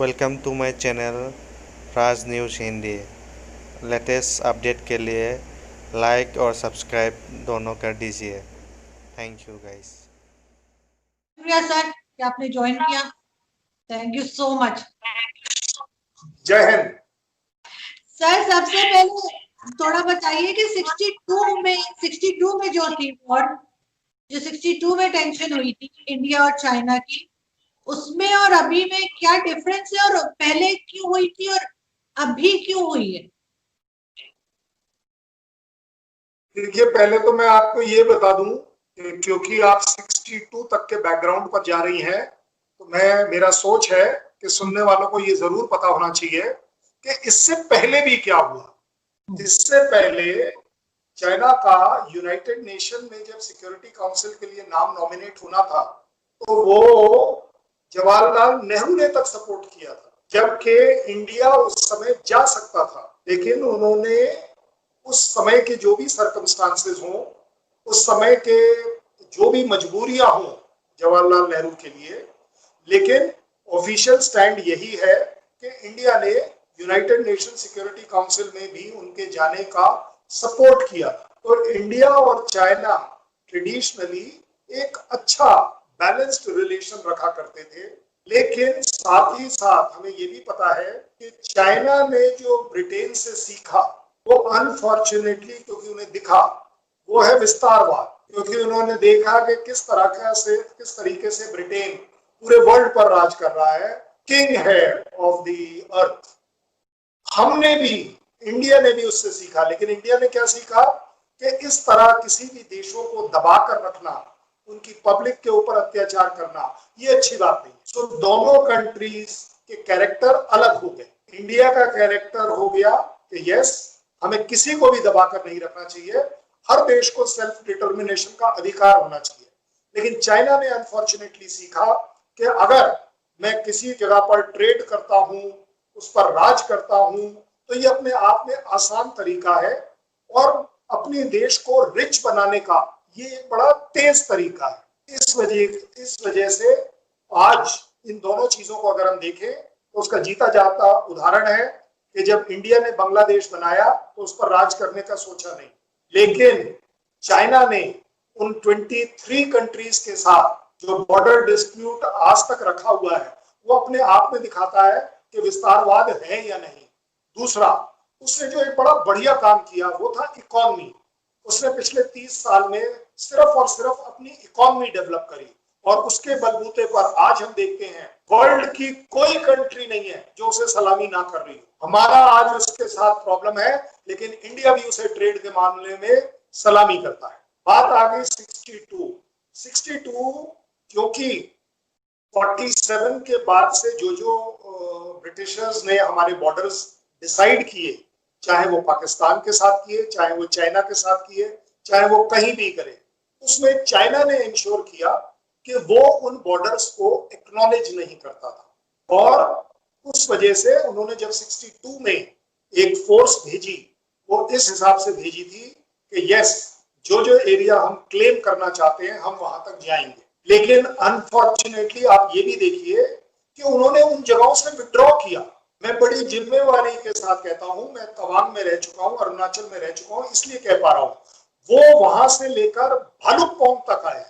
Welcome to my channel Raj news Hindi. Latest update के लिए like और सब्सक्राइब दोनों कर दीजिए। Thank you guys. शुक्रिया सर कि आपने ज्वाइन किया। Thank you so much. जय हिंद। सर सबसे पहले थोड़ा बताइए कि 62 में जो थी वॉर, जो 62 में टेंशन हुई थी इंडिया और चाइना की, उसमें और अभी में क्या डिफरेंस है, और पहले क्यों हुई थी और अभी क्यों हुई है? देखिए, पहले तो मैं आपको ये बता दूं कि क्योंकि आप 62 तक के बैकग्राउंड पर जा रही हैं, तो मेरा सोच है कि सुनने वालों को ये जरूर पता होना चाहिए कि इससे पहले भी क्या हुआ। इससे पहले चाइना का यूनाइटेड नेशन में जब सिक्योरिटी काउंसिल के लिए नाम नॉमिनेट होना था, तो वो जवाहरलाल नेहरू ने तक सपोर्ट किया था, जबकि इंडिया उस समय जा सकता था। लेकिन उन्होंने उस समय के जो भी सर्कमस्टांसेस हों, उस समय के जो भी मजबूरियां हों जवाहरलाल नेहरू के लिए, लेकिन ऑफिशियल स्टैंड यही है कि इंडिया ने यूनाइटेड नेशन सिक्योरिटी काउंसिल में भी उनके जाने का सपोर्ट किया। तो इंडिया और चाइना ट्रेडिशनली एक अच्छा बैलेंस्ड रिलेशन रखा करते थे। लेकिन साथ ही साथ हमें ये भी पता है कि चाइना ने जो ब्रिटेन से सीखा, वो अनफॉर्चुनेटली, क्योंकि उन्हें दिखा, वो है विस्तारवाद। क्योंकि उन्होंने देखा कि किस तरीके से ब्रिटेन पूरे वर्ल्ड पर राज कर रहा है, किंग है ऑफ द अर्थ। हमने भी, इंडिया ने भी उससे सीखा। लेकिन इंडिया ने क्या सीखा कि इस तरह किसी भी देशों को दबा कर रखना, उनकी पब्लिक के ऊपर अत्याचार करना, ये अच्छी बात नहीं। सो दोनों कंट्रीज के कैरेक्टर अलग हो गए। इंडिया का कैरेक्टर हो गया कि यस, हमें किसी को भी दबाकर नहीं रखना चाहिए, हर देश को सेल्फ डिटर्मिनेशन का अधिकार होना चाहिए। लेकिन चाइना ने अनफॉर्चुनेटली सीखा कि अगर मैं किसी जगह पर ट्रेड करता हूं, उस पर राज करता हूं, तो ये अपने आप में आसान तरीका है, और अपने देश को रिच बनाने का ये एक बड़ा तेज तरीका है। इस वजह से आज इन दोनों चीजों को अगर हम देखें, तो उसका जीता जाता उदाहरण है कि जब इंडिया ने बांग्लादेश बनाया तो उस पर राज करने का सोचा नहीं, लेकिन चाइना ने उन 23 कंट्रीज के साथ जो बॉर्डर डिस्प्यूट आज तक रखा हुआ है, वो अपने आप में दिखाता है कि विस्तारवाद है या नहीं। दूसरा, उसने जो एक बड़ा बढ़िया काम किया वो था इकोनॉमी। उसने पिछले 30 साल में सिर्फ और सिर्फ अपनी इकोनॉमी डेवलप करी, और उसके बलबूते पर आज हम देखते हैं वर्ल्ड की कोई कंट्री नहीं है जो उसे सलामी ना कर रही हो। हमारा आज उसके साथ प्रॉब्लम है, लेकिन इंडिया भी उसे ट्रेड के मामले में सलामी करता है। बात आ गई 62, क्योंकि 47 के बाद से जो ब्रिटिशर्स ने हमारे बॉर्डर्स डिसाइड किए, चाहे वो पाकिस्तान के साथ किए, चाहे वो चाइना के साथ किए, चाहे वो कहीं भी करे, उसमें चाइना ने इंश्योर किया कि वो उन बॉर्डर्स को एक्नॉलेज नहीं करता था। और उस वजह से उन्होंने जब 62 में एक फोर्स भेजी, वो इस हिसाब से भेजी थी कि यस, जो एरिया हम क्लेम करना चाहते हैं हम वहां तक जाएंगे। लेकिन अनफॉर्चुनेटली आप ये भी देखिए कि उन्होंने उन जगहों से विड्रॉ किया। मैं बड़ी जिम्मेवारी के साथ कहता हूं, मैं तवांग में रह चुका हूं, अरुणाचल में रह चुका हूं, इसलिए कह पा रहा हूं, वो वहां से लेकर भालुकपोंग तक आए।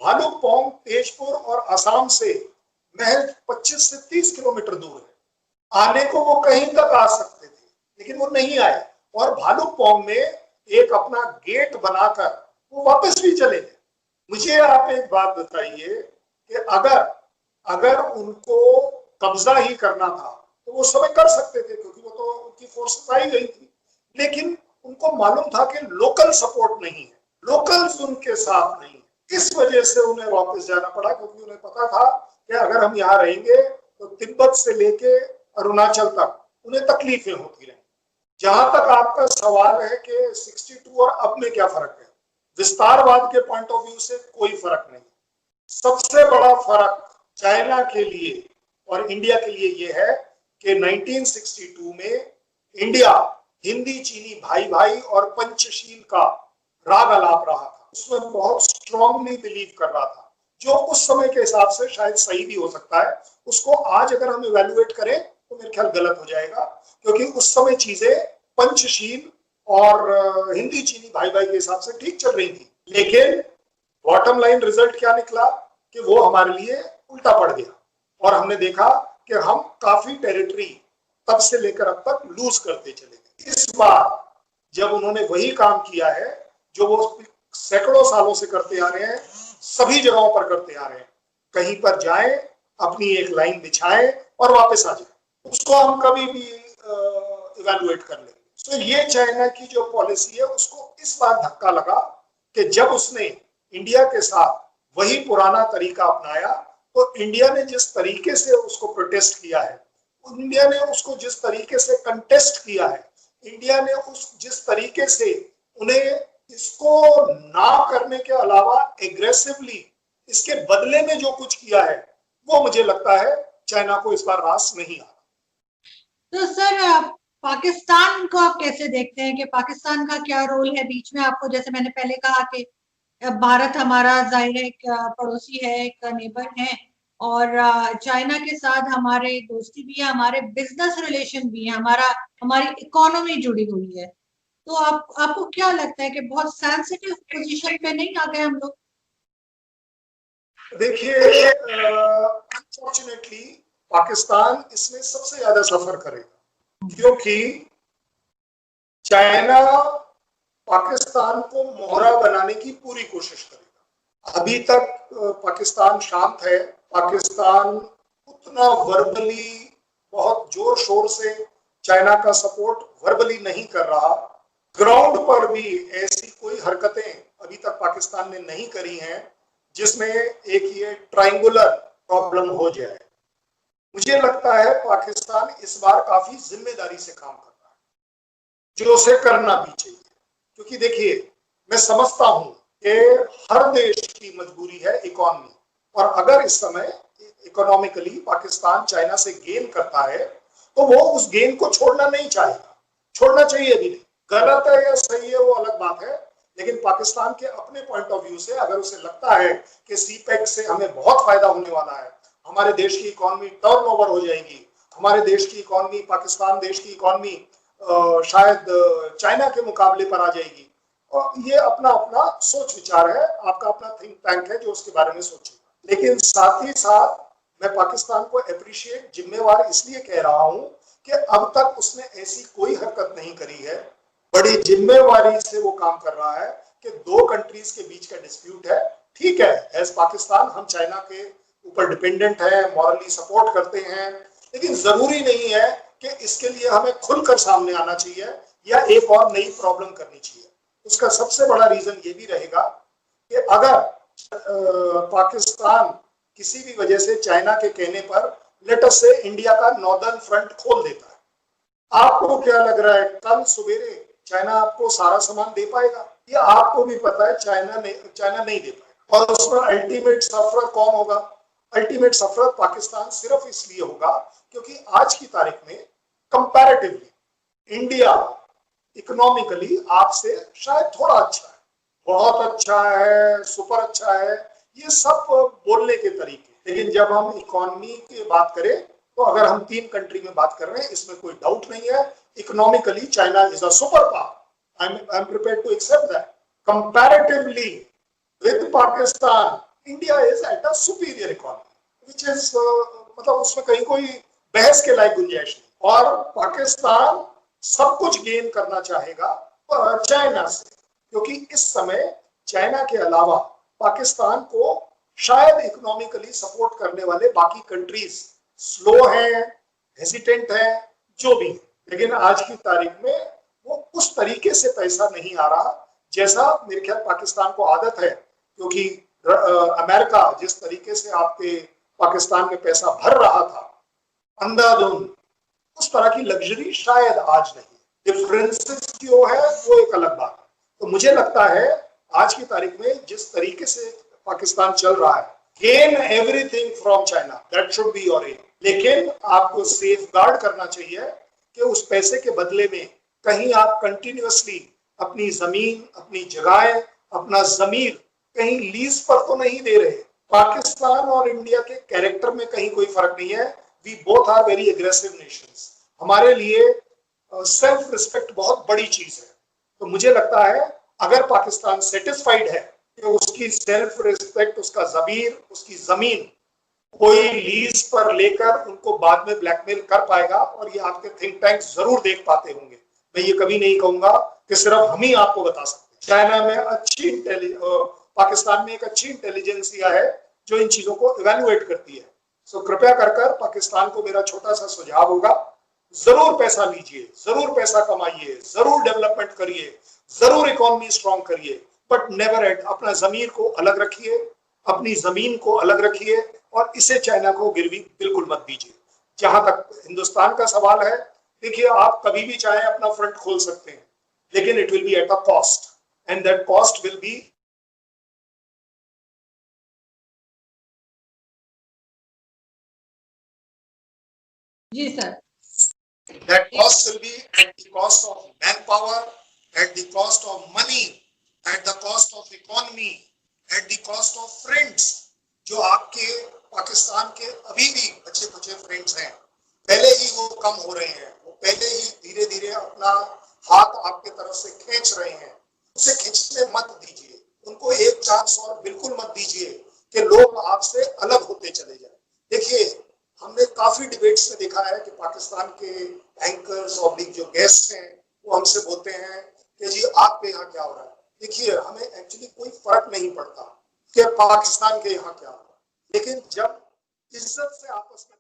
भालुकपोंग तेजपुर और असम से महज 25 से 30 किलोमीटर दूर है। आने को वो कहीं तक आ सकते थे, लेकिन वो नहीं आए, और भालुकपोंग में एक अपना गेट बनाकर वो वापस भी चले गए। मुझे आप एक बात बताइए कि अगर उनको कब्जा ही करना था तो वो समय कर सकते थे, क्योंकि वो तो उनकी फोर्सेस आई गई थी। लेकिन उनको मालूम था कि लोकल सपोर्ट नहीं है, लोकल्स उनके साथ नहीं है। इस वजह से उन्हें वापस जाना पड़ा, क्योंकि उन्हें पता था कि अगर हम यहाँ रहेंगे तो तिब्बत से लेके अरुणाचल तक उन्हें तकलीफें होती रहेंगी। जहां तक आपका सवाल है कि 62 और अब में क्या फर्क है, विस्तारवाद के पॉइंट ऑफ व्यू से कोई फर्क नहीं। सबसे बड़ा फर्क चाइना के लिए और इंडिया के लिए यह है कि 1962 में इंडिया हिंदी चीनी भाई भाई और पंचशील का राग अलाप रहा था, उसमें बहुत स्ट्रांगली बिलीव कर रहा था। जो उस समय के हिसाब से शायद सही भी हो सकता है, उसको आज अगर हम इवेल्युएट करें तो मेरे ख्याल गलत हो जाएगा, क्योंकि उस समय चीजें पंचशील और हिंदी चीनी भाई भाई के हिसाब से ठीक चल रही थी। लेकिन बॉटम लाइन रिजल्ट क्या निकला कि वो हमारे लिए उल्टा पड़ गया और हमने देखा कि हम काफी टेरिटरी तब से लेकर अब तक लूज करते चले गए। इस बार जब उन्होंने वही काम किया है जो वो सैकड़ों सालों से करते आ रहे हैं, सभी जगहों पर करते आ रहे हैं, कहीं पर जाएं, अपनी एक लाइन बिछाएं और वापस आ जाएं, उसको हम कभी भी इवैल्यूएट कर लेंगे। तो ये चाइना की जो पॉलिसी है उसको इस बार धक्का लगा कि जब उसने इंडिया के साथ वही पुराना तरीका अपनाया, तो इंडिया ने जिस तरीके से उसको प्रोटेस्ट किया है, इंडिया ने उसको जिस तरीके से कंटेस्ट किया है, इंडिया ने उस जिस तरीके से उन्हें इसको ना करने के अलावा एग्रेसिवली इसके बदले में जो कुछ किया है, वो मुझे लगता है चाइना को इस बार रास नहीं आ रहा। तो सर पाकिस्तान को आप कैसे देखते हैं कि पाकिस्तान का क्या रोल है बीच में? आपको जैसे मैंने पहले कहा कि भारत हमारा जाहिर है एक पड़ोसी है, एक नेबर है, और चाइना के साथ हमारे दोस्ती भी है, हमारे बिजनेस रिलेशन भी है, हमारी इकोनॉमी जुड़ी हुई है। तो आपको क्या लगता है कि बहुत सेंसिटिव पोजीशन पे नहीं आ गए हम लोग? देखिए, अनफॉर्चुनेटली पाकिस्तान इसमें सबसे ज्यादा सफर करेगा, क्योंकि चाइना पाकिस्तान को मोहरा बनाने की पूरी कोशिश करेगा। अभी तक पाकिस्तान शांत है, पाकिस्तान उतना वर्बली बहुत जोर शोर से चाइना का सपोर्ट वर्बली नहीं कर रहा। ग्राउंड पर भी ऐसी कोई हरकतें अभी तक पाकिस्तान ने नहीं करी हैं जिसमें एक ये ट्रायंगुलर प्रॉब्लम हो जाए। मुझे लगता है पाकिस्तान इस बार काफी जिम्मेदारी से काम कर रहा है, जो उसे करना भी चाहिए, क्योंकि देखिए मैं समझता हूं कि हर देश की मजबूरी है इकोनॉमी, और अगर इस समय इकोनॉमिकली पाकिस्तान चाइना से गेन करता है तो वो उस गेन को छोड़ना नहीं चाहेगा, छोड़ना चाहिए भी नहीं। गलत है या सही है वो अलग बात है, लेकिन पाकिस्तान के अपने पॉइंट ऑफ व्यू से अगर उसे लगता है कि सीपेक से हमें बहुत फायदा होने वाला है, हमारे देश की इकोनॉमी टर्नओवर हो जाएगी, हमारे देश की इकोनॉमी, पाकिस्तान देश की इकोनॉमी शायद चाइना के मुकाबले पर आ जाएगी, और ये अपना अपना सोच विचार है, आपका अपना थिंक टैंक है जो उसके बारे में सोचेगा। लेकिन साथ ही साथ मैं पाकिस्तान को अप्रिशिएट, जिम्मेवार इसलिए कह रहा हूं कि अब तक उसने ऐसी कोई हरकत नहीं करी है, बड़ी जिम्मेवारी से वो काम कर रहा है कि दो कंट्रीज के बीच का डिस्प्यूट है, ठीक है, एज पाकिस्तान हम चाइना के ऊपर डिपेंडेंट है, मॉरली सपोर्ट करते हैं, लेकिन जरूरी नहीं है कि इसके लिए हमें खुलकर सामने आना चाहिए या एक और नई प्रॉब्लम करनी चाहिए। उसका सबसे बड़ा रीजन ये भी रहेगा कि अगर पाकिस्तान किसी भी वजह से चाइना के कहने पर लेट अस से इंडिया का नॉर्दर्न फ्रंट खोल देता है, आपको क्या लग रहा है कल सवेरे चाइना आपको सारा सामान दे पाएगा? ये आपको भी पता है चाइना नहीं दे पाएगा, और उसमें अल्टीमेट सफर कौन होगा? अल्टीमेट सफर पाकिस्तान सिर्फ इसलिए होगा क्योंकि आज की तारीख में कंपैरेटिवली इंडिया इकोनॉमिकली आपसे शायद थोड़ा अच्छा है, बहुत अच्छा है, सुपर अच्छा है, ये सब बोलने के तरीके। लेकिन जब हम इकोनॉमी की बात करें तो अगर हम 3 कंट्री में बात कर रहे हैं, इसमें कोई डाउट नहीं है, economically China is a super power, I am prepared to accept that. Comparatively with Pakistan India is at a superior economy, which is मतलब उसमें कहीं कोई बहस के लायक गुंजाइश नहीं। और पाकिस्तान सब कुछ गेन करना चाहेगा चाइना से, क्योंकि इस समय चाइना के अलावा पाकिस्तान को शायद इकोनॉमिकली सपोर्ट करने वाले बाकी कंट्रीज स्लो हैं, हेजिटेंट हैं, जो भी है, लेकिन आज की तारीख में वो उस तरीके से पैसा नहीं आ रहा जैसा मेरे ख्याल पाकिस्तान को आदत है, क्योंकि अमेरिका जिस तरीके से आपके पाकिस्तान में पैसा भर रहा था अंधाधुंध, उस तरह की लग्जरी शायद आज नहीं। डिफरेंसेस क्यों है वो एक अलग बात है। तो मुझे लगता है आज की तारीख में जिस तरीके से पाकिस्तान चल रहा है, gain everything from China, that should be your aim, लेकिन आपको सेफ गार्ड करना चाहिए कि उस पैसे के बदले में कहीं आप कंटिन्यूअसली अपनी जमीन, अपनी जगह, अपना जमीर कहीं लीज पर तो नहीं दे रहे, पाकिस्तान और इंडिया के कैरेक्टर में कहीं कोई फर्क नहीं है। We both are very aggressive nations. हमारे लिए सेल्फ रिस्पेक्ट बहुत बड़ी चीज है। तो मुझे लगता है अगर पाकिस्तान सेटिस्फाइड है कि उसकी सेल्फ रिस्पेक्ट, उसका ज़मीर, उसकी जमीन कोई लीज पर लेकर उनको बाद में ब्लैकमेल कर पाएगा, और ये आपके थिंक टैंक जरूर देख पाते होंगे। मैं ये कभी नहीं कहूंगा कि सिर्फ हम ही आपको बता सकते हैं। चाइना में पाकिस्तान में एक अच्छी इंटेलिजेंसिया है जो इन चीजों को इवेल्युएट करती है। सो कृपया कर पाकिस्तान को मेरा छोटा सा सुझाव होगा, जरूर पैसा लीजिए, जरूर पैसा कमाइए, जरूर डेवलपमेंट करिए, जरूर इकोनॉमी स्ट्रॉन्ग करिए, बट नेवर एट अपना जमीर को अलग रखिए, अपनी जमीन को अलग रखिए, और इसे चाइना को गिरवी बिल्कुल मत दीजिए। जहां तक हिंदुस्तान का सवाल है, देखिए आप कभी भी चाहे अपना फ्रंट खोल सकते हैं, लेकिन it will be at a cost, and that cost will be जी sir. that cost will be at the cost of manpower, at the cost of money, at the cost of economy, at the cost of friends। जो आपके पाकिस्तान के अभी भी बचे Kuche friends हैं, पहले ही वो कम हो रहे हैं, वो पहले ही धीरे धीरे अपना हाथ आपके तरफ से खींच रहे हैं। उसे खींचने मत दीजिए, उनको एक चांस और बिल्कुल मत दीजिए कि लोग आपसे अलग होते चले जाए। देखिए हमने काफी डिबेट्स में देखा है कि पाकिस्तान के एंकर्स और जो गेस्ट हैं वो हमसे बोलते हैं कि जी आपके यहाँ क्या हो रहा है। देखिए हमें एक्चुअली कोई फर्क नहीं पड़ता कि पाकिस्तान के यहाँ क्या हो रहा है, लेकिन जब इज्जत से आपस में